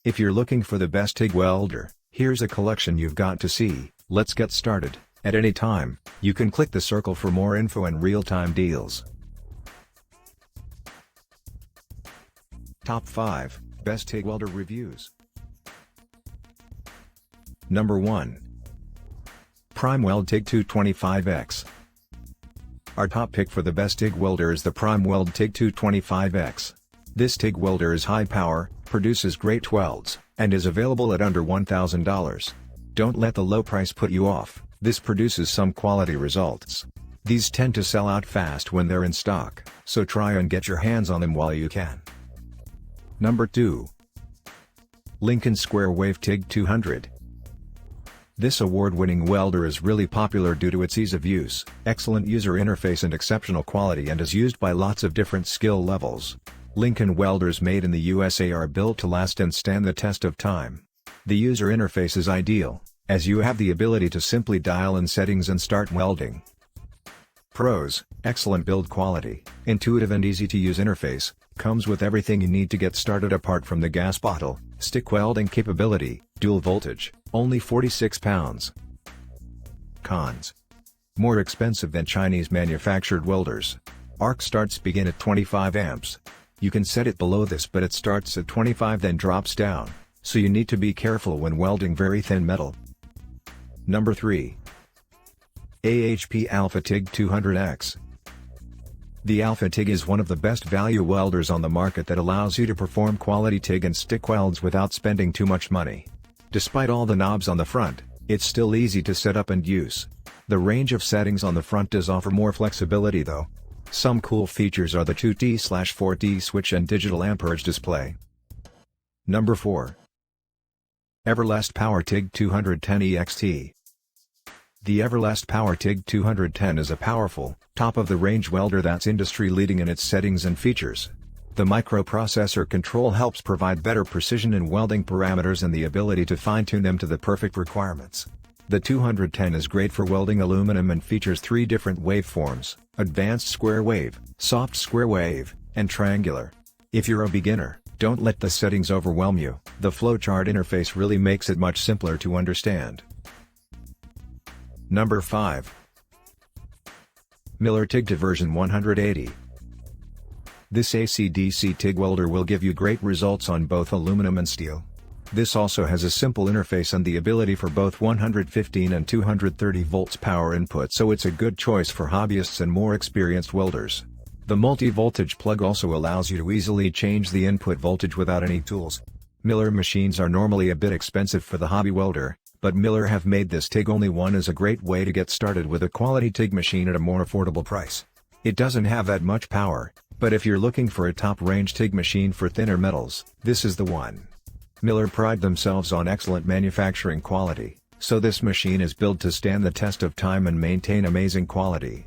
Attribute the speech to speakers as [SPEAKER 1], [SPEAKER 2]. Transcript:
[SPEAKER 1] If you're looking for the best TIG welder, here's a collection you've got to see. Let's get started. At any time, you can click the circle for more info and real-time deals. Top 5 Best TIG Welder Reviews. Number 1. Prime Weld TIG 225X. Our top pick for the best TIG welder is the Prime Weld TIG 225X. This TIG welder is high power, produces great welds, and is available at under $1,000. Don't let the low price put you off, this produces some quality results. These tend to sell out fast when they're in stock, so try and get your hands on them while you can. Number 2. Lincoln Square Wave TIG 200. This award-winning welder is really popular due to its ease of use, excellent user interface and exceptional quality, and is used by lots of different skill levels. Lincoln welders made in the USA are built to last and stand the test of time. The user interface is ideal, as you have the ability to simply dial in settings and start welding. Pros: excellent build quality, intuitive and easy to use interface, comes with everything you need to get started apart from the gas bottle, stick welding capability, dual voltage, only 46 pounds. Cons: more expensive than Chinese manufactured welders. Arc starts begin at 25 amps. You can set it below this, but it starts at 25 then drops down, so you need to be careful when welding very thin metal. Number 3. AHP Alpha TIG 200X. The Alpha TIG is one of the best value welders on the market that allows you to perform quality TIG and stick welds without spending too much money. Despite all the knobs on the front, it's still easy to set up and use. The range of settings on the front does offer more flexibility though. Some cool features are the 2T/4T switch and digital amperage display. Number 4. Everlast Power TIG 210 EXT. The Everlast Power TIG 210 is a powerful, top-of-the-range welder that's industry-leading in its settings and features. The microprocessor control helps provide better precision in welding parameters and the ability to fine-tune them to the perfect requirements. The 210 is great for welding aluminum and features 3 different waveforms: advanced square wave, soft square wave, and triangular. If you're a beginner, don't let the settings overwhelm you. The flowchart interface really makes it much simpler to understand. Number 5. Miller TIG Diversion 180. This AC/DC TIG welder will give you great results on both aluminum and steel. This also has a simple interface and the ability for both 115 and 230 volts power input, so it's a good choice for hobbyists and more experienced welders. The multi-voltage plug also allows you to easily change the input voltage without any tools. Miller machines are normally a bit expensive for the hobby welder, but Miller have made this TIG only one as a great way to get started with a quality TIG machine at a more affordable price. It doesn't have that much power, but if you're looking for a top-range TIG machine for thinner metals, this is the one. Miller pride themselves on excellent manufacturing quality, so this machine is built to stand the test of time and maintain amazing quality.